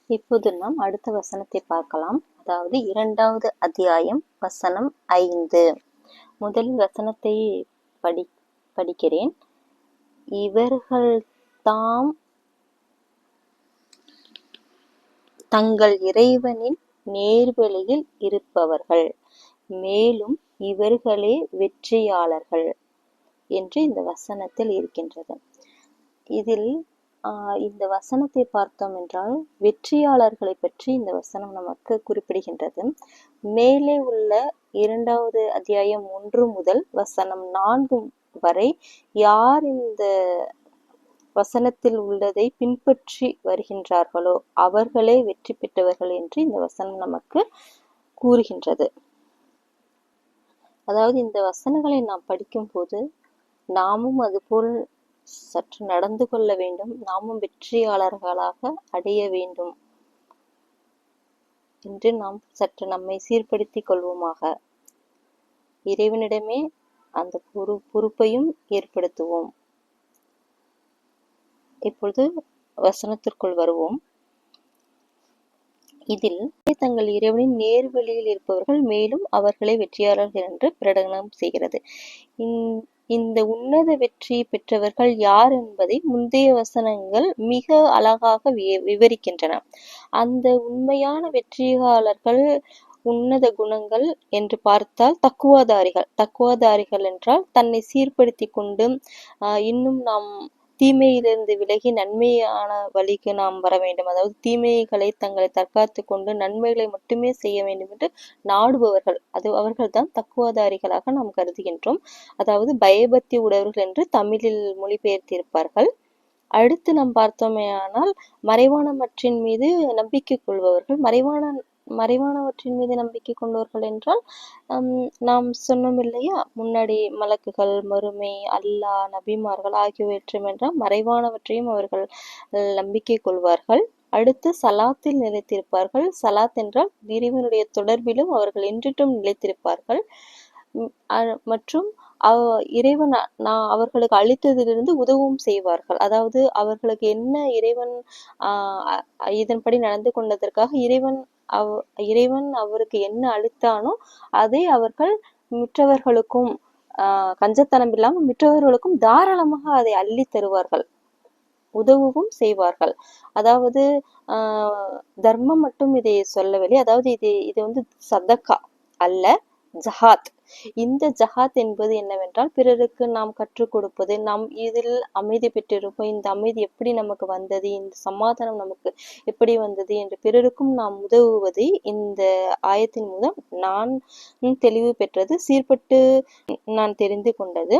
இப்போது நாம் அடுத்த வசனத்தை பார்க்கலாம். அதாவது 2வது அத்தியாயம் வசனம் 5. முதலில் வசனத்தை படிக்கிறேன். இவர்கள் தாம் தங்கள் இறைவனின் நேர்வழியில் இருப்பவர்கள், மேலும் இவர்களே வெற்றியாளர்கள் என்று இந்த வசனத்தில் இருக்கின்றது. இதில் இந்த வசனத்தை பார்த்தோம் என்றால் வெற்றியாளர்களை பற்றி இந்த வசனம் நமக்கு குறிப்பிடுகின்றது. மேலே உள்ள 2வது அத்தியாயம் 1 முதல் வசனம் 4 வரை யார் இந்த வசனத்தில் உள்ளதை பின்பற்றி வருகின்றார்களோ அவர்களே வெற்றி பெற்றவர்கள் என்று இந்த வசனம் நமக்கு கூறுகின்றது. அதாவது இந்த வசனங்களை நாம் படிக்கும் போது நாமும் அதுபோல் சற்று நடந்து கொள்ள வேண்டும், நாமும் வெற்றியாளர்களாக அடைய வேண்டும் என்று நாம் சற்று நம்மை சீர்படுத்திக் கொள்வோமாக. இறைவனிடமே அந்த பொறுப்பையும் ஏற்படுத்துவோம். இப்பொழுது வசனத்திற்குள் வருவோம். இதில் தங்கள் இறைவனின் நேர்வழியில் இருப்பவர்கள், மேலும் அவர்களை வெற்றியாளர்கள் என்று பிரகடனம் செய்கிறது. இந்த உன்னத வெற்றி பெற்றவர்கள் யார் என்பதை முந்தைய வசனங்கள் மிக அழகாக விவரிக்கின்றன. அந்த உண்மையான வெற்றியாளர்கள் உன்னத குணங்கள் என்று பார்த்தால் தக்குவாதாரிகள் என்றால் தன்னை சீர்படுத்தி கொண்டு இன்னும் நாம் தீமையிலிருந்து விலகி நன்மையான வழிக்கு நாம் வர வேண்டும். அதாவது தீமைகளை தங்களை தற்காத்து கொண்டு நன்மைகளை மட்டுமே செய்ய வேண்டும் என்று நாடுபவர்கள், அவர்கள்தான் தக்குவாதாரிகளாக நாம் கருதுகின்றோம். அதாவது பயபக்தி உடையவர்கள் என்று தமிழில் மொழிபெயர்த்திருப்பார்கள். அடுத்து நாம் பார்த்தோமே ஆனால் மறைவானவற்றின் மீது நம்பிக்கை கொள்பவர்கள். மறைவானவற்றின் மீது நம்பிக்கை கொண்டவர்கள் என்றால் நாம் சொன்னோம் இல்லையா, முன்னாடி மலக்குகள், மறுமை, அல்லாஹ், நபிமார்கள் ஆகியவற்றையும் என்றால் மறைவானவற்றையும் அவர்கள் நம்பிக்கை கொள்வார்கள். அடுத்து சலாத்தில் நிலைத்திருப்பார்கள். சலாத் என்றால் இறைவனுடைய தொடர்பிலும் அவர்கள் என்றும் நிலைத்திருப்பார்கள். மற்றும் இறைவன் அவர்களுக்கு அளித்ததிலிருந்து உதவும் செய்வார்கள். அதாவது அவர்களுக்கு என்ன இறைவன் இதன்படி நடந்து கொண்டதற்காக இறைவன் அவருக்கு என்ன அளித்தானோ அதை அவர்கள் மற்றவர்களுக்கும் கஞ்சத்தனம் இல்லாமல் மற்றவர்களுக்கும் தாராளமாக அதை அள்ளி தருவார்கள், உதவும் செய்வார்கள். அதாவது தர்மம் மட்டும் இதை சொல்லவில்லை. அதாவது இது வந்து சதக்கா அல்ல, ஜஹாத். இந்த ஜஹாத் என்பது என்னவென்றால் பிறருக்கு நாம் கற்றுக் கொடுப்பது, நாம் இதில் அமைதி பெற்றிருப்போம், இந்த அமைதி எப்படி நமக்கு வந்தது, இந்த சமாதானம் நமக்கு எப்படி வந்தது என்று பிறருக்கும் நாம் உதவுவது. இந்த ஆயத்தின் மூலம் நான் தெளிவு பெற்றது, சீர்பட்டு நான் தெரிந்து கொண்டது.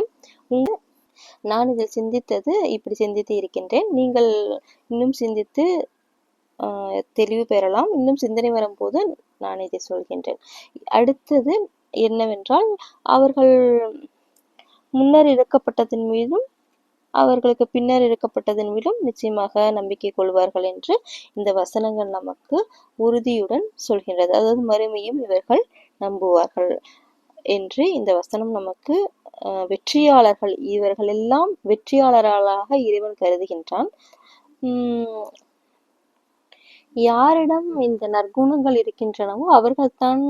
நான் இதில் சிந்தித்தது, இப்படி சிந்தித்து இருக்கின்றேன். நீங்கள் இன்னும் சிந்தித்து தெளிவு பெறலாம். இன்னும் சிந்தனை வரும்போது நான் இதை சொல்கின்றேன். அடுத்தது என்னவென்றால் அவர்கள் முன்னர் இறக்கப்பட்டதன் மீதும் அவர்களுக்கு பின்னர் இறக்கப்பட்டதன் மீதும் நிச்சயமாக நம்பிக்கை கொள்வார்கள் என்று இந்த வசனங்கள் நமக்கு உறுதியுடன் சொல்கின்றது. அதாவது மறுமையும் இவர்கள் நம்புவார்கள் என்று இந்த வசனம் நமக்கு வெற்றியாளர்கள், இவர்கள் எல்லாம் வெற்றியாளர்களாக இறைவன் கருதுகின்றான். யாரிடம் இந்த நற்குணங்கள் இருக்கின்றனவோ அவர்கள்தான்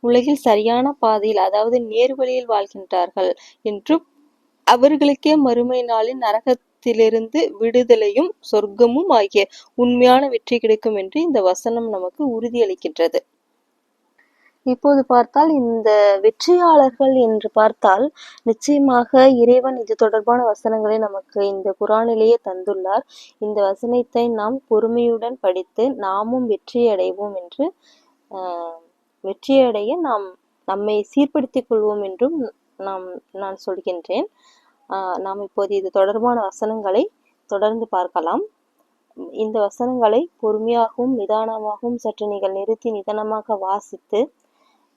உலகில் சரியான பாதையில், அதாவது நேர்வழியில் வாழ்கின்றார்கள் என்றும் அவர்களுக்கே மறுமை நாளில் நரகத்திலிருந்து விடுதலையும் சொர்க்கமும் ஆகிய உண்மையான வெற்றி கிடைக்கும் என்று இந்த வசனம் நமக்கு உறுதியளிக்கின்றது. இப்போது பார்த்தால் இந்த வெற்றியாளர்கள் என்று பார்த்தால் நிச்சயமாக இறைவன் இது தொடர்பான வசனங்களை நமக்கு இந்த குரானிலேயே தந்துள்ளார். இந்த வசனத்தை நாம் பொறுமையுடன் படித்து நாமும் வெற்றியடைவோம் என்று வெற்றியடைய நாம் நம்மை சீர்படுத்திக் கொள்வோம் என்றும் நான் சொல்கின்றேன். நாம் இப்போது இது தொடர்பான வசனங்களை தொடர்ந்து பார்க்கலாம். இந்த வசனங்களை பொறுமையாகவும் நிதானமாகவும் சற்று நீங்கள் நிறுத்தி நிதானமாக வாசித்து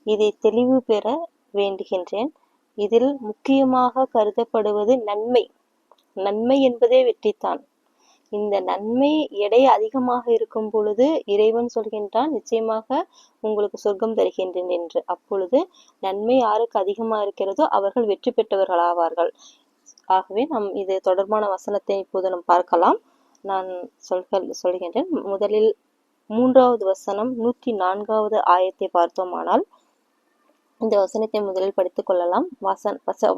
இதை தெளிவு பெற வேண்டுகின்றேன். இதில் முக்கியமாக கருதப்படுவது நன்மை என்பதே வெற்றித்தான். இந்த நன்மை எடை அதிகமாக இருக்கும் பொழுது இறைவன் சொல்கின்றான், நிச்சயமாக உங்களுக்கு சொர்க்கம் தருகின்றேன் என்று. அப்பொழுது நன்மை யாருக்கு அதிகமாக இருக்கிறதோ அவர்கள் வெற்றி பெற்றவர்கள் ஆவார்கள். ஆகவே நாம் இது தொடர்பான வசனத்தை இப்போது நாம் பார்க்கலாம். நான் சொல்கின்றேன். முதலில் மூன்றாவது வசனம் 104வது ஆயத்தை பார்த்தோமானால் இந்த வசனத்தை முதலில் படித்துக் கொள்ளலாம்,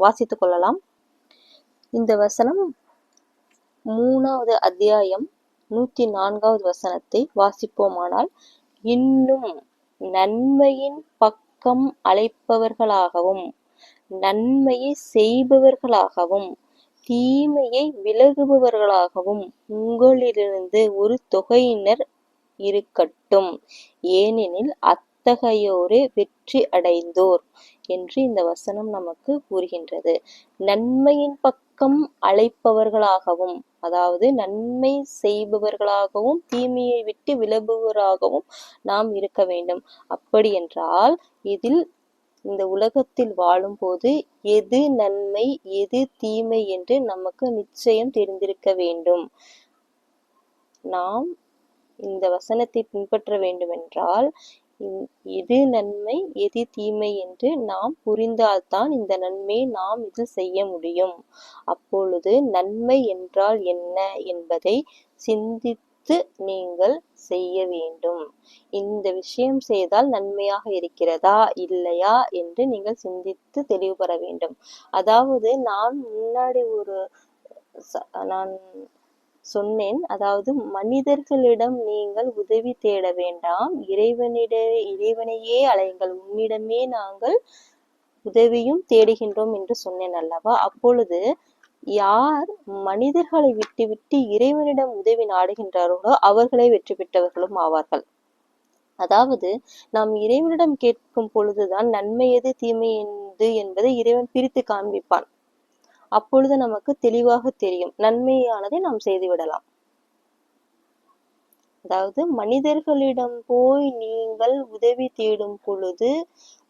வாசித்துக் கொள்ளலாம். இந்த வசனம் 3வது அத்தியாயம் 104வது வசனத்தை வாசிப்போமானால், இன்னும் நன்மையின் பக்கம் அழைப்பவர்களாகவும் நன்மையை செய்பவர்களாகவும் தீமையை விலகுபவர்களாகவும் உங்களிலிருந்து ஒரு தொகையினர் இருக்கட்டும், ஏனெனில் அத்தகையோரே வெற்றி அடைந்தோர் என்று இந்த வசனம் நமக்கு கூறுகின்றது. நன்மையின் பக்கம் அழைப்பவர்களாகவும், அதாவது நன்மை செய்பவர்களாகவும் தீமையை விட்டு விலகுவராகவும் நாம் இருக்க வேண்டும். அப்படி என்றால் இதில் இந்த உலகத்தில் வாழும்போது எது நன்மை எது தீமை என்று நமக்கு நிச்சயம் தெரிந்திருக்க வேண்டும். நாம் இந்த வசனத்தை பின்பற்ற வேண்டுமென்றால் எது நன்மை எது தீமை என்று நாம் புரிந்தால்தான் இந்த நன்மையை நாம் இதில் செய்ய முடியும். அப்பொழுது நன்மை என்றால் என்ன என்பதை சிந்தித்து நீங்கள் செய்ய வேண்டும். இந்த விஷயம் செய்தால் நன்மையாக இருக்கிறதா இல்லையா என்று நீங்கள் சிந்தித்து தெளிவு பெற வேண்டும். அதாவது நான் முன்னாடி நான் சொன்னேன், அதாவது மனிதர்களிடம் நீங்கள் உதவி தேட வேண்டாம், இறைவனையே அழையுங்கள், உன்னிடமே நாங்கள் உதவியும் தேடுகின்றோம் என்று சொன்னேன் அல்லவா. அப்பொழுது யார் மனிதர்களை விட்டுவிட்டு இறைவனிடம் உதவி நாடுகின்றார்களோ அவர்களே வெற்றி பெற்றவர்களும் ஆவார்கள். அதாவது நாம் இறைவனிடம் கேட்கும் பொழுதுதான் நன்மை எது தீமை எது என்பதை இறைவன் பிரித்து காண்பிப்பான். அப்பொழுது நமக்கு தெளிவாக தெரியும், நன்மையானதை நாம் செய்துவிடலாம். அதாவது மனிதர்களிடம் போய் நீங்கள் உதவி தேடும் பொழுது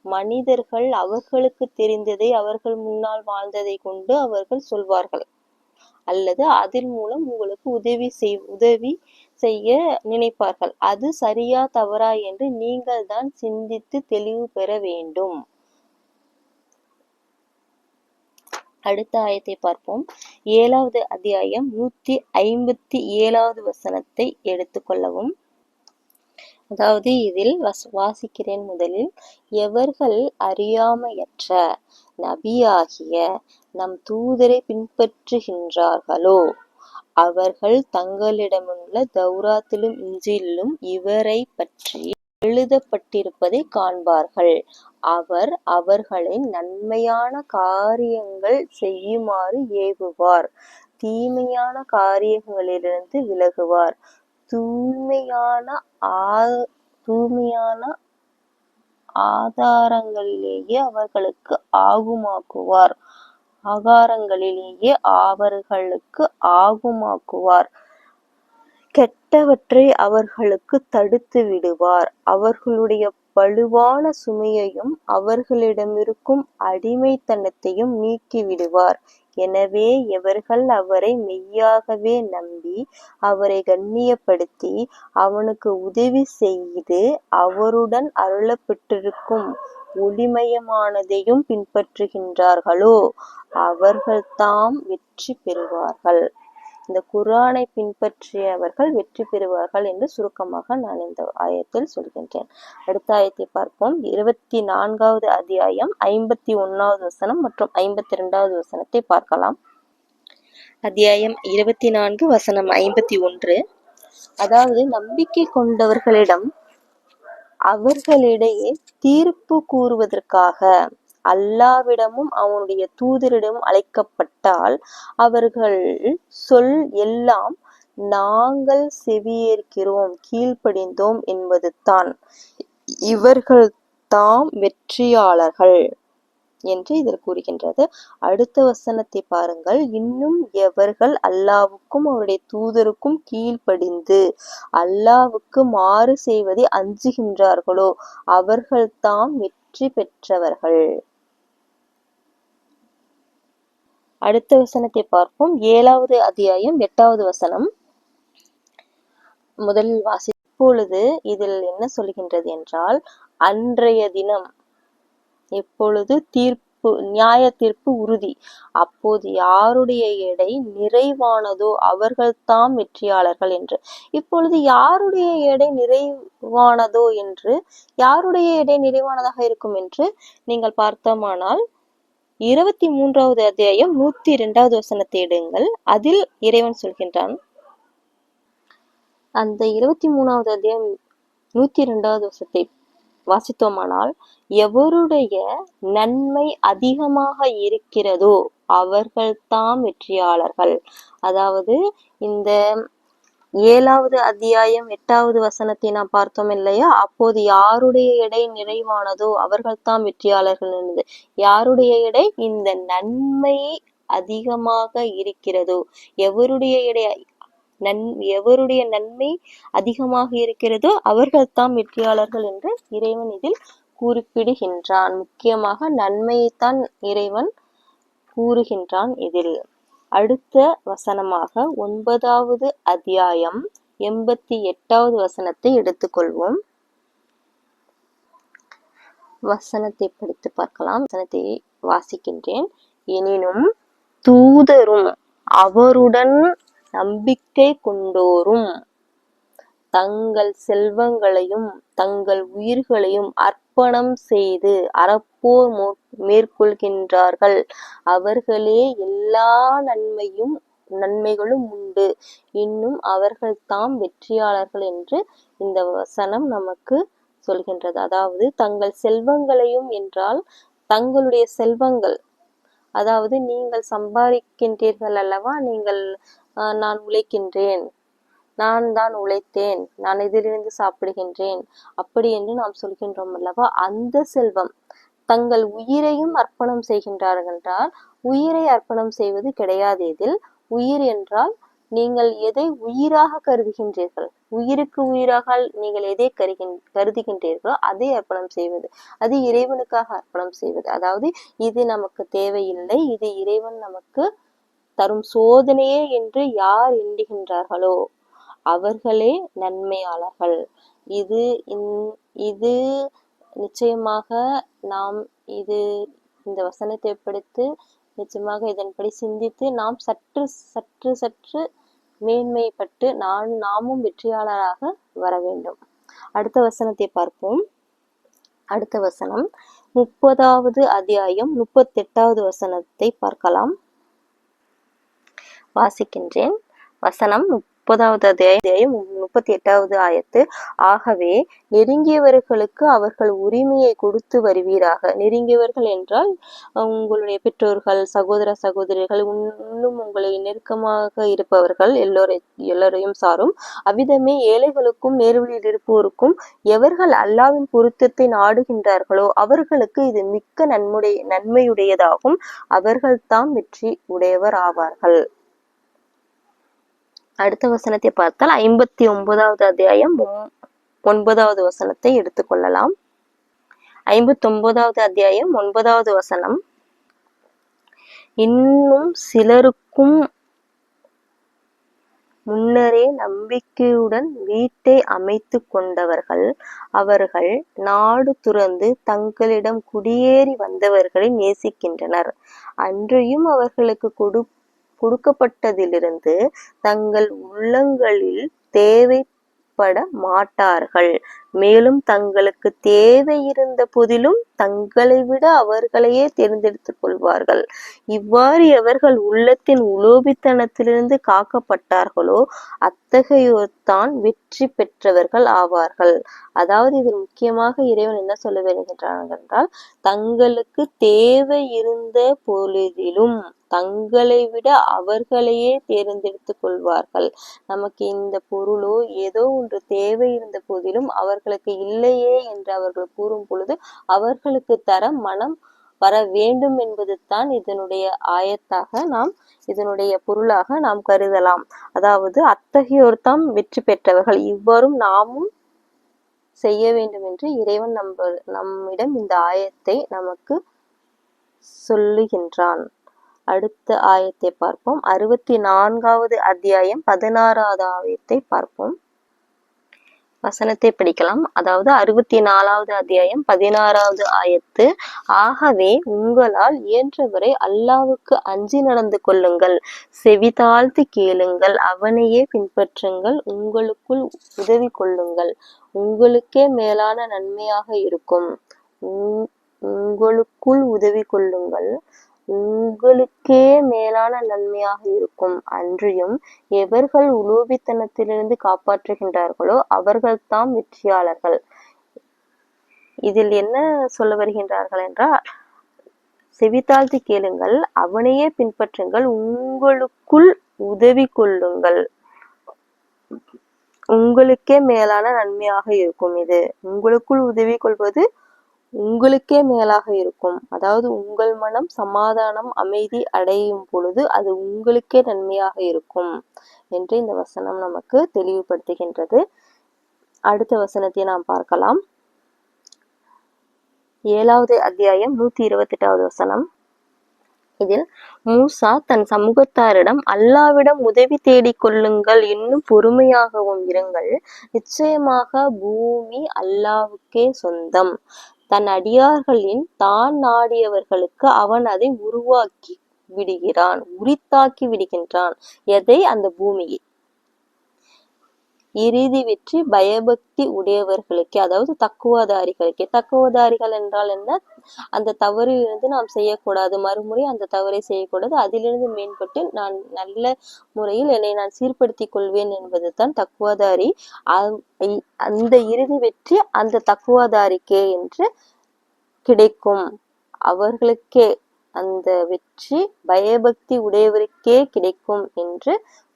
மனிதர்கள் அவர்களுக்கு தெரிந்ததை அவர்கள் முன்னால் வாழ்ந்ததை கொண்டு அவர்கள் சொல்வார்கள், அல்லது அதன் மூலம் உங்களுக்கு உதவி செய்ய நினைப்பார்கள். அது சரியா தவறா என்று நீங்கள் தான் சிந்தித்து தெளிவு பெற வேண்டும். அடுத்த ஆயத்தை பார்ப்போம். 7வது அத்தியாயம் 157வது வசனத்தை எடுத்துக்கொள்ளவும். அதாவது இதில் வாசிக்கிறேன் முதலில். எவர்கள் அறியாமையற்ற நபியாகிய நம் தூதரை பின்பற்றுகின்றார்களோ அவர்கள் தங்களிடமுள்ள தௌராத்திலும் இஞ்சிலும் இவரை பற்றி எழுதப்பட்டிருப்பதை காண்பார்கள். அவர் அவர்களை நன்மையான காரியங்கள் செய்யுமாறு ஏவுவார், தீமையான காரியங்களிலிருந்து விலகுவார், தூய்மையான ஆதாரங்களிலேயே அவர்களுக்கு ஆகுமாக்குவார், கெட்டவற்றை அவர்களுக்கு தடுத்து விடுவார், அவர்களுடைய பழுவான சுமையையும் அவர்களிடமிருக்கும் அடிமைத்தனத்தையும் நீக்கிவிடுவார். எனவே எவர்கள் அவரை மெய்யாகவே நம்பி அவரை கண்ணியப்படுத்தி அவனுக்கு உதவி செய்து அவருடன் அருளப்பட்டிருக்கும் ஒளிமயமானதையும் பின்பற்றுகின்றார்களோ அவர்கள்தாம் வெற்றி பெறுவார்கள். இந்த குர்ஆனை பின்பற்றியவர்கள் வெற்றி பெறுவார்கள் என்று சுருக்கமாக நான் இந்த ஆயத்தில் சொல்கின்றேன். அடுத்த ஆயத்தை பார்ப்போம். 24வது அத்தியாயம் 51வது வசனம் மற்றும் 52வது வசனத்தை பார்க்கலாம். அத்தியாயம் 24 வசனம் 51. அதாவது நம்பிக்கை கொண்டவர்களிடம் அவர்களிடையே தீர்ப்பு கூறுவதற்காக அல்லாவிடமும் அவனுடைய தூதரிடமும் அழைக்கப்பட்டால் அவர்கள் சொல் எல்லாம் நாங்கள் செவியேற்கிறோம் கீழ்ப்படிந்தோம் என்பது தான், இவர்கள் தாம் வெற்றியாளர்கள் என்று இதில் கூறுகின்றது. அடுத்த வசனத்தை பாருங்கள். இன்னும் எவர்கள் அல்லாவுக்கும் அவருடைய தூதருக்கும் கீழ்ப்படிந்து அல்லாவுக்கு மாறு செய்வதை அஞ்சுகின்றார்களோ அவர்கள் தாம் வெற்றி பெற்றவர்கள். அடுத்த வசனத்தை பார்ப்போம். 7வது அத்தியாயம் 8வது வசனம் முதலில் இப்பொழுது இதில் என்ன சொல்கின்றது என்றால், அன்றைய தினம் எப்பொழுது நியாய தீர்ப்பு உறுதி. அப்போது யாருடைய எடை நிறைவானதோ அவர்கள்தாம் வெற்றியாளர்கள் என்று. இப்பொழுது யாருடைய எடை நிறைவானதோ என்று, யாருடைய எடை நிறைவானதாக இருக்கும் என்று நீங்கள் பார்த்தோமானால் 23வது அத்தியாயம் 102வது வசனத்தை எடுங்கள். அதில் இறைவன் சொல்கின்றான். அந்த 23வது அத்தியாயம் 102வது வசனத்தை வாசித்தோமானால், எவருடைய நன்மை அதிகமாக இருக்கிறதோ அவர்கள்தாம் வெற்றியாளர்கள். அதாவது இந்த 7வது அத்தியாயம் 8வது வசனத்தை நாம் பார்த்தோம் இல்லையா? அப்போது யாருடைய எடை நிறைவானதோ அவர்கள்தாம் வெற்றியாளர்கள் என்பது. யாருடைய எடை? இந்த நன்மை அதிகமாக இருக்கிறதோ, எவருடைய எடை எவருடைய நன்மை அதிகமாக இருக்கிறதோ அவர்கள்தாம் வெற்றியாளர்கள் என்று இறைவன் இதில் குறிப்பிடுகின்றான். முக்கியமாக நன்மையைத்தான் இறைவன் கூறுகின்றான் இதில். அடுத்த வசனமாக 9வது அத்தியாயம் 88வது வசனத்தை எடுத்துக்கொள்வோம். வசனத்தை படித்து பார்க்கலாம். வசனத்தை வாசிக்கின்றேன். எனினும் தூதரும் அவருடன் நம்பிக்கை கொண்டோரும் தங்கள் செல்வங்களையும் தங்கள் உயிர்களையும் அர்ப்பணம் செய்து அறப்போர் மேற்கொள்கின்றார்கள். அவர்களே எல்லா நன்மைகளும் உண்டு. இன்னும் அவர்கள்தாம் வெற்றியாளர்கள் என்று இந்த வசனம் நமக்கு சொல்கின்றது. அதாவது தங்கள் செல்வங்களையும் என்றால் தங்களுடைய செல்வங்கள், அதாவது நீங்கள் சம்பாதிக்கின்றீர்கள் அல்லவா, நான் உழைக்கின்றேன், நான் தான் உழைத்தேன், நான் இதிலிருந்து சாப்பிடுகின்றேன் அப்படி என்று நாம் சொல்கின்றோம் அல்லவா, அந்த செல்வம். தங்கள் உயிரையும் அர்ப்பணம் செய்கின்றார்கள் என்றால், உயிரை அர்ப்பணம் செய்வது கிடையாது. இதில் உயிர் என்றால் நீங்கள் எதை உயிராக கருதுகின்றீர்கள், உயிருக்கு உயிராக நீங்கள் எதை கருதுகின்றீர்களோ அதை அர்ப்பணம் செய்வது, அது இறைவனுக்காக அர்ப்பணம் செய்வது. அதாவது இது நமக்கு தேவையில்லை, இது இறைவன் நமக்கு தரும் சோதனையே என்று யார் எண்ணுகின்றார்களோ அவர்களே நன்மையாளர்கள். இது நிச்சயமாக நாம் இந்த வசனத்தை படித்து நிச்சயமாக இதன்படி சிந்தித்து நாம் சற்று மேன்மைப்பட்டு நாமும் வெற்றியாளராக வர வேண்டும். அடுத்த வசனத்தை பார்ப்போம். அடுத்த வசனம் 30வது அத்தியாயம் 38வது வசனத்தை பார்க்கலாம். வாசிக்கின்றேன். வசனம் 30வது அத்தியாயம் 38வது ஆயத்து. ஆகவே நெருங்கியவர்களுக்கு அவர்கள் உரிமையை கொடுத்து வருவீராக. நெருங்கியவர்கள் என்றால் உங்களுடைய பெற்றோர்கள், சகோதர சகோதரிகள், இன்னும் உங்களை நெருக்கமாக இருப்பவர்கள் எல்லோரையும் சாரும். அவ்விதமே ஏழைகளுக்கும் நேர்வழியில் இருப்போருக்கும் எவர்கள் அல்லாஹ்வின் பொருத்தத்தை நாடுகின்றார்களோ அவர்களுக்கு இது மிக்க நன்மையுடையதாகும். அவர்கள்தாம் வெற்றி உடையவர் ஆவார்கள். அடுத்த வசனத்தை பார்த்தால் 59வது அத்தியாயம் 9வது வசனத்தை எடுத்துக்கொள்ளலாம். 59வது அத்தியாயம் 9வது வசனம். இன்னும் சிலருக்கும் முன்னரே நம்பிக்கையுடன் வீட்டை அமைத்து கொண்டவர்கள், அவர்கள் நாடு துறந்து தங்களிடம் குடியேறி வந்தவர்களை நேசிக்கின்றனர். அன்றையும் அவர்களுக்கு கொடுக்கப்பட்டதிலிருந்து தங்கள் உள்ளங்களில் தேவைப்பட மாட்டார்கள். மேலும் தங்களுக்கு தேவை இருந்த போதிலும் தங்களை விட அவர்களையே தேர்ந்தெடுத்துக் கொள்வார்கள். இவ்வாறு எவர்கள் உள்ளத்தின் உலோபித்தனத்திலிருந்து காக்கப்பட்டார்களோ அத்தகையோர்தான் வெற்றி பெற்றவர்கள் ஆவார்கள். அதாவது இதில் முக்கியமாக இறைவன் என்ன சொல்ல வருகின்றார்கள் என்றால், தங்களுக்கு தேவை இருந்த பொழுதிலும் தங்களை விட அவர்களையே தேர்ந்தெடுத்துக் கொள்வார்கள். நமக்கு இந்த பொருளோ ஏதோ ஒன்று தேவை இருந்த போதிலும் அவர்களுக்கு இல்லையே என்று அவர்கள் கூறும் பொழுது அவர்களுக்கு தர மனம் வர வேண்டும் என்பது தான் இதனுடைய ஆயத்தாக இதனுடைய பொருளாக நாம் கருதலாம். அதாவது அத்தகையோர் தாம் வெற்றி பெற்றவர்கள். இவ்வாறும் நாமும் செய்ய வேண்டும் என்று இறைவன் நம்மிடம் இந்த ஆயத்தை நமக்கு சொல்லுகின்றான். அடுத்த ஆயத்தை பார்ப்போம். 64வது அத்தியாயம் 16வது ஆயத்தை பார்ப்போம். வசனத்தை படிக்கலாம். அதாவது 64வது அத்தியாயம் 16வது ஆயத்து. ஆகவே உங்களால் இயன்றவரை அல்லாஹ்வுக்கு அஞ்சி நடந்து கொள்ளுங்கள், செவி தாழ்த்தி கேளுங்கள், அவனையே பின்பற்றுங்கள், உங்களுக்குள் உதவி கொள்ளுங்கள், உங்களுக்கே மேலான நன்மையாக இருக்கும். உங்களுக்குள் உதவி கொள்ளுங்கள், உங்களுக்கே மேலான நன்மையாக இருக்கும். அன்றியும் எவர்கள் உலோபித்தனத்திலிருந்து காப்பாற்றுகின்றார்களோ அவர்கள்தாம் வெற்றியாளர்கள். இதில் என்ன சொல்ல வருகின்றார்கள் என்றால், செவித்தாழ்த்தி கேளுங்கள், அவனையே பின்பற்றுங்கள், உங்களுக்குள் உதவி கொள்ளுங்கள், உங்களுக்கே மேலான நன்மையாக இருக்கும். இது உங்களுக்குள் உதவி கொள்வது உங்களுக்கே மேலாக இருக்கும். அதாவது உங்கள் மனம் சமாதானம் அமைதி அடையும் பொழுது அது உங்களுக்கே நன்மையாக இருக்கும் என்று இந்த வசனம் நமக்கு தெளிவுபடுத்துகின்றது. அடுத்த வசனத்தை நாம் பார்க்கலாம். 7வது அத்தியாயம் 128வது வசனம். இதில் மூசா தன் சமூகத்தாரிடம், அல்லாவிடம் உதவி தேடிக் கொள்ளுங்கள், இன்னும் பொறுமையாகவும் இருங்கள், நிச்சயமாக பூமி அல்லாவுக்கே சொந்தம், தன் அடியார்களின் தான் நாடியவர்களுக்கு அவன் அதை உருத்தாக்கி விடுகின்றான். எதை? அந்த பூமியை. இறுதி வெற்றி பயபக்தி உடையவர்களுக்கு, அதாவது தக்குவதாரிகளுக்கு. தக்குவதாரிகள் என்றால் என்ன? அந்த தவறிலிருந்து நாம் செய்யக்கூடாது, மறுமுறை அந்த தவறை செய்யக்கூடாது, அதிலிருந்து மேம்பட்டு நான் நல்ல முறையில் என்னை நான் சீர்படுத்திக் கொள்வேன் என்பது தான் தக்குவதாரி. அந்த இறுதி வெற்றி அந்த தக்குவதாரிக்கே என்று கிடைக்கும். அவர்களுக்கே அந்த வெற்றி பயபக்தி உடையவருக்கே கிடைக்கும் என்று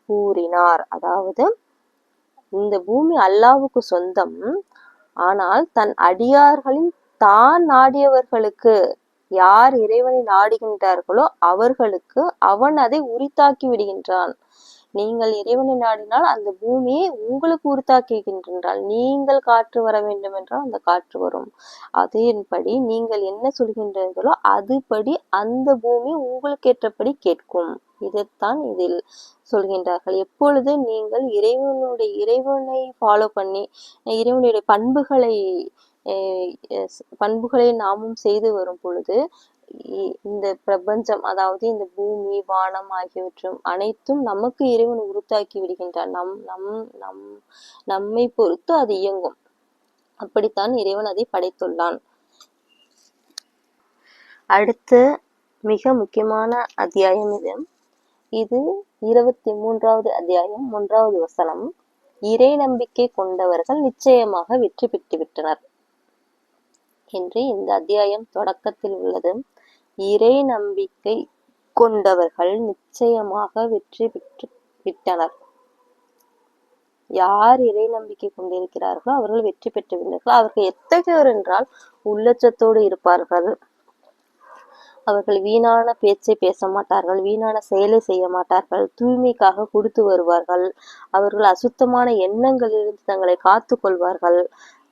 கூறினார். அதாவது இந்த பூமி அல்லாஹ்வுக்கு சொந்தம், ஆனால் தன் அடியார்களின் தான் நாடியவர்களுக்கு, யார் இறைவனை நாடுகின்றார்களோ அவர்களுக்கு அவன் அதை உரித்தாக்கி விடுகின்றான். நீங்கள் இறைவனை நாடினால் அந்த பூமியை உங்களுக்கு உரித்தாக்குகின்றால், நீங்கள் காற்று வர வேண்டும் என்றால் அந்த காற்று வரும். அதன்படி நீங்கள் என்ன சொல்கின்றீர்களோ அதுபடி அந்த பூமி உங்களுக்கு ஏற்றபடி கேட்கும். இதைத்தான் இதில் சொல்கின்றார்கள். எப்பொழுது நீங்கள் இறைவனை ஃபாலோ பண்ணி இறைவனுடைய பண்புகளை நாமும் செய்து வரும் பொழுது இந்த பிரபஞ்சம், அதாவது இந்த பூமி வானம் ஆகியவற்றும் அனைத்தும் நமக்கு இறைவன் உருத்தாக்கி விடுகின்றான். நம்மை பொறுத்து அது இயங்கும். அப்படித்தான் இறைவன் அதை படைத்துள்ளான். அடுத்து மிக முக்கியமான அத்தியாயம் இது 23வது அத்தியாயம் 1வது வசனம். இறை நம்பிக்கை கொண்டவர்கள் நிச்சயமாக வெற்றி பெற்றுவிட்டனர் என்று இந்த அத்தியாயம் தொடக்கத்தில் உள்ளது. இறை நம்பிக்கை கொண்டவர்கள் நிச்சயமாக வெற்றி பெற்று விட்டனர். யார் இறை நம்பிக்கை கொண்டிருக்கிறார்களோ அவர்கள் வெற்றி பெற்று விட்டார்கள். அவர்கள் எத்தகையோர் என்றால், உள்ளச்சத்தோடு இருப்பார்கள், அவர்கள் வீணான பேச்சை பேச மாட்டார்கள், வீணான செயலை செய்ய மாட்டார்கள், தூய்மைக்காக கொடுத்து வருவார்கள், அவர்கள் அசுத்தமான எண்ணங்களிலிருந்து தங்களை காத்து கொள்வார்கள்,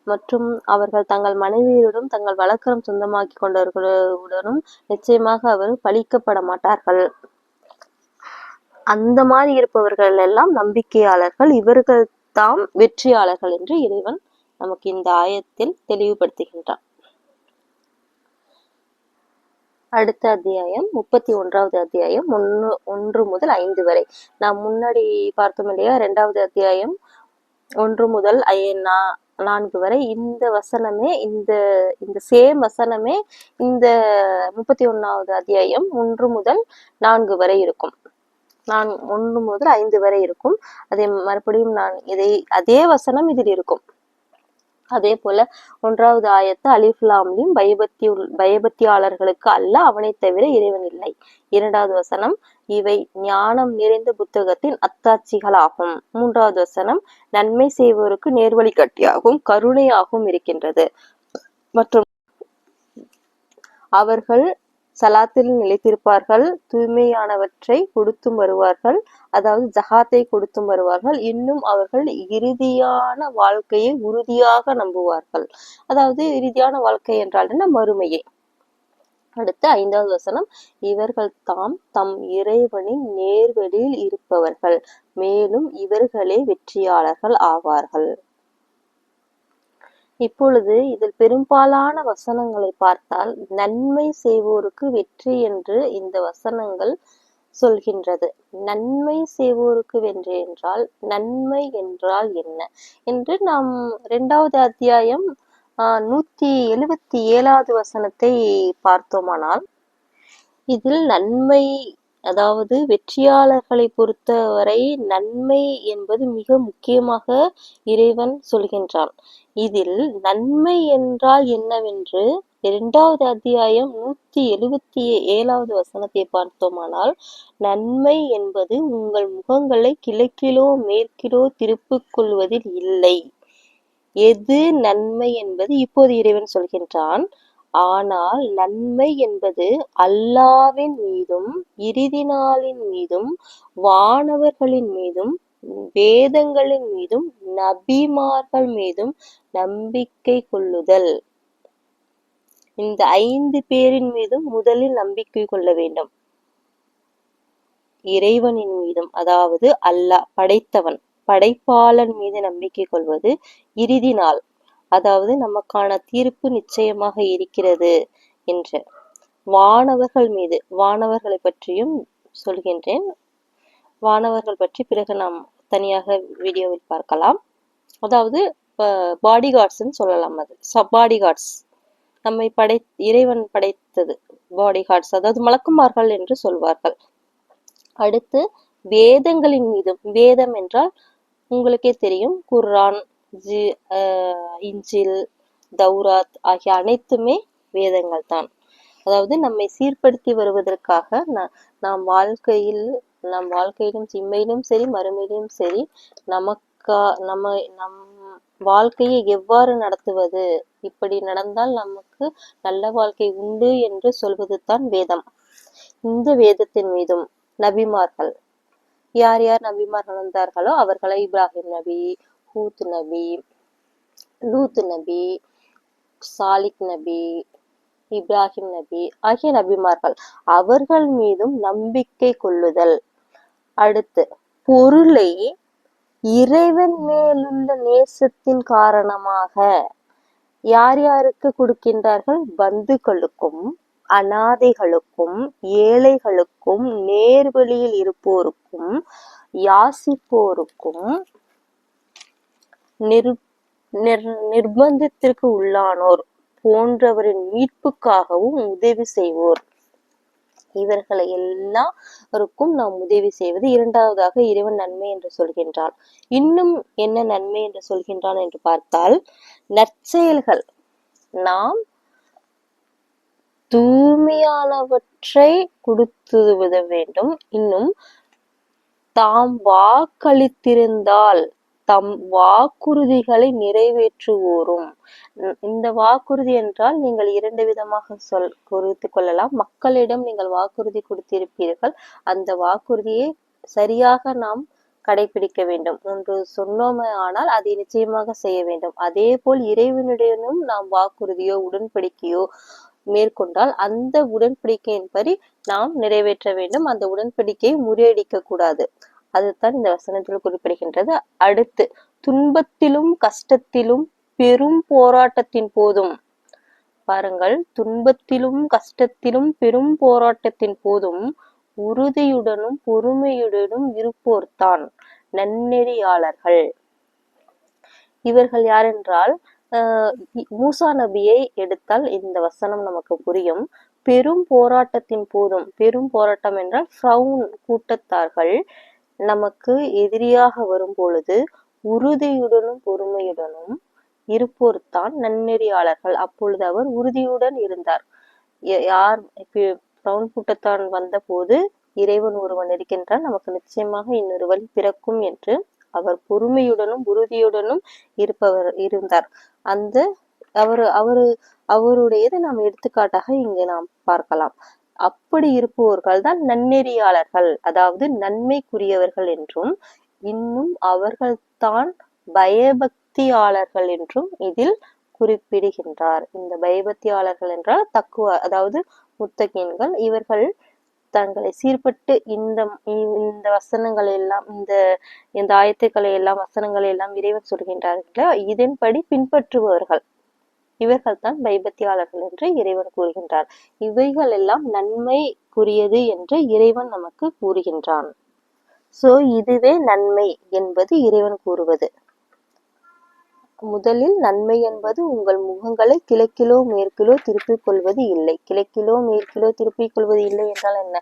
மற்றும் அவர்கள் தங்கள் மனைவியுடன் தங்கள் வழக்கரம் சொந்தமாக்கி கொண்டவர்களுடனும் நிச்சயமாக அவர்கள் பழிக்கப்பட மாட்டார்கள். அந்த மாதிரி இருப்பவர்கள் எல்லாம் நம்பிக்கையாளர்கள், இவர்கள் தாம் வெற்றியாளர்கள் என்று இறைவன் நமக்கு இந்த ஆயத்தில் தெளிவுபடுத்துகின்றான். அடுத்த அத்தியாயம் 31வது அத்தியாயம் 1 முதல் 5 வரை. நாம் முன்னாடி பார்த்தோம் இல்லையா, 2வது அத்தியாயம் 1 முதல் 4 வரை. இந்த வசனமே இந்த சேம் வசனமே இந்த 31வது அத்தியாயம் 1 முதல் 4 வரை இருக்கும். 1 முதல் 5 வரை இருக்கும். அதே மறுபடியும் அதே வசனம் இதில் இருக்கும். அதே போல 1வது ஆயத்து அலிஃப் லாம் மீம் பயபக்தியாளர்களுக்கு அல்ல, அவனை தவிர இறைவன் இல்லை. 2வது வசனம் இவை ஞானம் நிறைந்த புத்தகத்தின் அத்தாட்சிகளாகும். 3வது வசனம் நன்மை செய்வோருக்கு நேர்வழிகாட்டியாகவும் கருணையாகவும் இருக்கின்றது. மற்றும் அவர்கள் சலாத்தில் நிலைத்திருப்பார்கள், தூய்மையானவற்றை கொடுத்தும் வருவார்கள், அதாவது ஜகாத்தை கொடுத்தும் வருவார்கள், இன்னும் அவர்கள் இறுதியான வாழ்க்கையை உறுதியாக நம்புவார்கள். அதாவது இறுதியான வாழ்க்கை என்றால் என்ன? மறுமையை. அடுத்து 5வது வசனம் இவர்கள் தம் இறைவனின் நேர்வழியில் இருப்பவர்கள், மேலும் இவர்களே வெற்றியாளர்கள் ஆவார்கள். இப்பொழுது இதில் பெரும்பாலான வசனங்களை பார்த்தால் நன்மை செய்வோருக்கு வெற்றி என்று இந்த வசனங்கள் சொல்கின்றது. நன்மை செய்வோருக்கு வெற்றி என்றால் நன்மை என்றால் என்ன என்று நாம் 2வது அத்தியாயம் 177வது வசனத்தை பார்த்தோமானால், இதில் நன்மை, அதாவது வெற்றியாளர்களை பொறுத்தவரை நன்மை என்பது மிக முக்கியமாக இறைவன் சொல்கின்றான். இதில் நன்மை என்றால் என்னவென்று 2வது அத்தியாயம் 177வது வசனத்தை பார்த்தோமானால், நன்மை என்பது உங்கள் முகங்களை கிழக்கிலோ மேற்கிலோ திருப்பிக் கொள்வதில் இல்லை. எது நன்மை என்பது இப்போது இறைவன் சொல்கின்றான். ஆனால் நன்மை என்பது அல்லாஹ்வின் மீதும் இறுதி நாளின் மீதும் வானவர்களின் மீதும் வேதங்களின் மீதும் நபிமார்கள் மீதும் நம்பிக்கை கொள்ளுதல். இந்த 5 பேரின் மீதும் முதலில் நம்பிக்கை கொள்ள வேண்டும். இறைவனின் மீதும், அதாவது அல்லாஹ் படைத்தவன், படைப்பாளன் மீது நம்பிக்கை கொள்வது, இறுதி நாள், அதாவது நமக்கான தீர்ப்பு நிச்சயமாக இருக்கிறது என்று, வானவர்கள் மீது, வானவர்களை பற்றியும் சொல்கின்றேன். வானவர்கள் பற்றி பிறகு நாம் தனியாக வீடியோவில் பார்க்கலாம். அதாவது பாடி கார்ட்ஸ்ன்னு சொல்லலாம். அது பாடி கார்ட்ஸ், நம்மை இறைவன் படைத்தது பாடி கார்ட்ஸ், அதாவது மலக்குமார்கள் என்று சொல்வார்கள். அடுத்து வேதங்களின் மீதும், வேதம் என்றால் உங்களுக்கே தெரியும், குர்ஆன், இஞ்சில், தௌராத் ஆகிய அனைத்துமே வேதங்கள் தான். அதாவது நம்மை சீர்படுத்தி வருவதற்காக நம் வாழ்க்கையிலும் இம்மையிலும் சரி மறுமையிலும் சரி நம் வாழ்க்கையை எவ்வாறு நடத்துவது, இப்படி நடந்தால் நமக்கு நல்ல வாழ்க்கை உண்டு என்று சொல்வது தான் வேதம். இந்த வேதத்தின் மீதும் நபிமார்கள், யார் யார் நபிமார்கள் வந்தார்களோ அவர்களை இப்ராஹிம் நபி, ஹூத் நபி, லூத் நபி, சாலிக் நபி, இப்ராஹிம் நபி ஆகிய நபிமார்கள், அவர்கள் மீதும் நம்பிக்கை கொள்ளுதல். அடுத்து பொருளை இறைவன் மேலுள்ள நேசத்தின் காரணமாக யார் யாருக்கு கொடுக்கின்றார்கள்? பந்துக்களுக்கும், அனாதைகளுக்கும், ஏழைகளுக்கும், நேர்வழியில் இருப்போருக்கும், யாசிப்போருக்கும், நிர்பந்தத்திற்கு உள்ளானோர் போன்றவரின் மீட்புக்காகவும் உதவி செய்வோர், இவர்களை எல்லாருக்கும் நாம் உதவி செய்வது. 2வதாக இறைவன் நன்மை என்று சொல்கின்றான். இன்னும் என்ன நன்மை என்று சொல்கின்றான் என்று பார்த்தால், நற்செயல்கள், நாம் தூய்மையானவற்றை கொடுத்து விட வேண்டும். இன்னும் தாம் வாக்களித்திருந்தால் தம் வாக்குறுதிகளை நிறைவேற்றுவோரும். இந்த வாக்குறுதி என்றால் நீங்கள் 2 விதமாக குறித்து கொள்ளலாம். மக்களிடம் நீங்கள் வாக்குறுதி கொடுத்திருப்பீர்கள், அந்த வாக்குறுதியை சரியாக நாம் கடைபிடிக்க வேண்டும். ஒன்று சொன்னோமே ஆனால் அதை நிச்சயமாக செய்ய வேண்டும். அதே போல் இறைவனுடனும் நாம் வாக்குறுதியோ உடன்படிக்கையோ மேற்கொண்டால் அந்த உடன்படிக்கையின்படி நாம் நிறைவேற்ற வேண்டும். அந்த உடன்படிக்கையை முறியடிக்க கூடாது. அதுதான் இந்த வசனத்தில் குறிப்பிடுகின்றது. அடுத்து துன்பத்திலும் கஷ்டத்திலும் பெரும் போராட்டத்தின் போதும், பாருங்கள், துன்பத்திலும் கஷ்டத்திலும் பெரும் போராட்டத்தின் போதும் உறுதியுடனும் பொறுமையுடனும் இருப்போர்தான் நன்னெறியாளர்கள். இவர்கள் யார் என்றால், மூசா நபியை எடுத்தால் இந்த வசனம் நமக்கு புரியும். பெரும் போராட்டத்தின் போதும், பெரும் போராட்டம் என்றால் ஃபிரௌன் கூட்டத்தார்கள் நமக்கு எதிரியாக வரும் பொழுது உறுதியுடனும் பொறுமையுடனும் இருப்போர்தான் நன்னெறியாளர்கள். அப்பொழுது அவர் உறுதியுடன் இருந்தார். யார் ஃபிரௌன் கூட்டத்தான் வந்த போது இறைவன் ஒருவன் இருக்கின்றான், நமக்கு நிச்சயமாக இன்னொரு வழி பிறக்கும் என்று அவர் பொறுமையுடனும் உறுதியுடனும் இருந்தார். அந்த அவருடையதை நாம் எடுத்துக்காட்டாக இங்கு நாம் பார்க்கலாம். அப்படி இருப்பவர்கள் தான் நன்னெறியாளர்கள், அதாவது நன்மைக்குரியவர்கள் என்றும், இன்னும் அவர்கள் தான் பயபக்தியாளர்கள் என்றும் இதில் குறிப்பிடுகின்றார். இந்த பயபக்தியாளர்கள் என்றால் தக்குவா, அதாவது முத்தகீன்கள். இவர்கள் தங்களை சீர்பட்டு இந்த வசனங்களை எல்லாம் இந்த ஆயத்துக்களை எல்லாம் வசனங்களை எல்லாம் இறைவன் சொல்கின்றார்களோ இதன்படி பின்பற்றுபவர்கள் இவர்கள் தான் பைபத்தியாளர்கள் என்று இறைவன் கூறுகின்றார். இவைகள் எல்லாம் நன்மைக்குரியது என்று இறைவன் நமக்கு கூறுகின்றான். சோ இதுவே நன்மை என்பது இறைவன் கூறுவது. முதலில் நன்மை என்பது உங்கள் முகங்களை கிழக்கிலோ மேற்கிலோ திருப்பிக் கொள்வது இல்லை. கிழக்கிலோ மேற்கிலோ திருப்பிக் கொள்வது இல்லை என்றால் என்ன?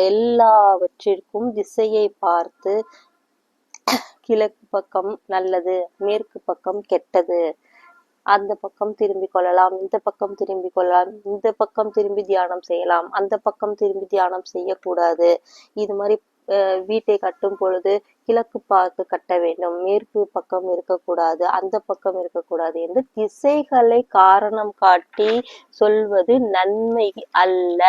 எல்லாவற்றிற்கும் திசையை பார்த்து கிழக்கு பக்கம் நல்லது, மேற்கு பக்கம் கெட்டது, அந்த பக்கம் திரும்பிக் கொள்ளலாம், இந்த பக்கம் திரும்பிக் கொள்ளலாம், இந்த பக்கம் திரும்பி தியானம் செய்யலாம், அந்த பக்கம் திரும்பி தியானம் செய்யக்கூடாது. இது மாதிரி வீட்டை கட்டும் பொழுது கிழக்கு பார்த்து கட்ட வேண்டும், மேற்கு பக்கம் இருக்கக்கூடாது, அந்த பக்கம் இருக்கக்கூடாது என்று திசைகளை காரணம் காட்டி சொல்வது நன்மை அல்ல.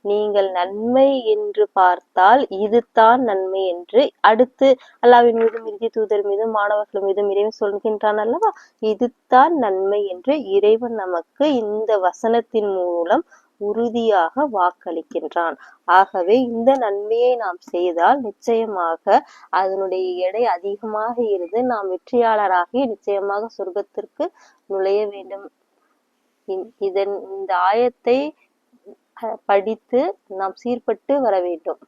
நீங்கள் நன்மை என்று பார்த்தால் இதுதான் நன்மை என்று அடுத்து அல்லாஹ்வின் மீதும் இறுதி தூதர் மீதும் மாணவர்கள் மீதும் இறைவன் சொல்கின்றான் அல்லவா, இதுதான் நன்மை என்று இறைவன் நமக்கு இந்த வசனத்தின் மூலம் உறுதியாக வாக்களிக்கின்றான். ஆகவே இந்த நன்மையை நாம் செய்தால் நிச்சயமாக அதனுடைய எடை அதிகமாக இருந்து நாம் வெற்றியாளராகி நிச்சயமாக சொர்க்கத்திற்கு நுழைய வேண்டும். இந்த ஆயத்தை படித்து நாம் சீர்பட்டு வர வேண்டும்.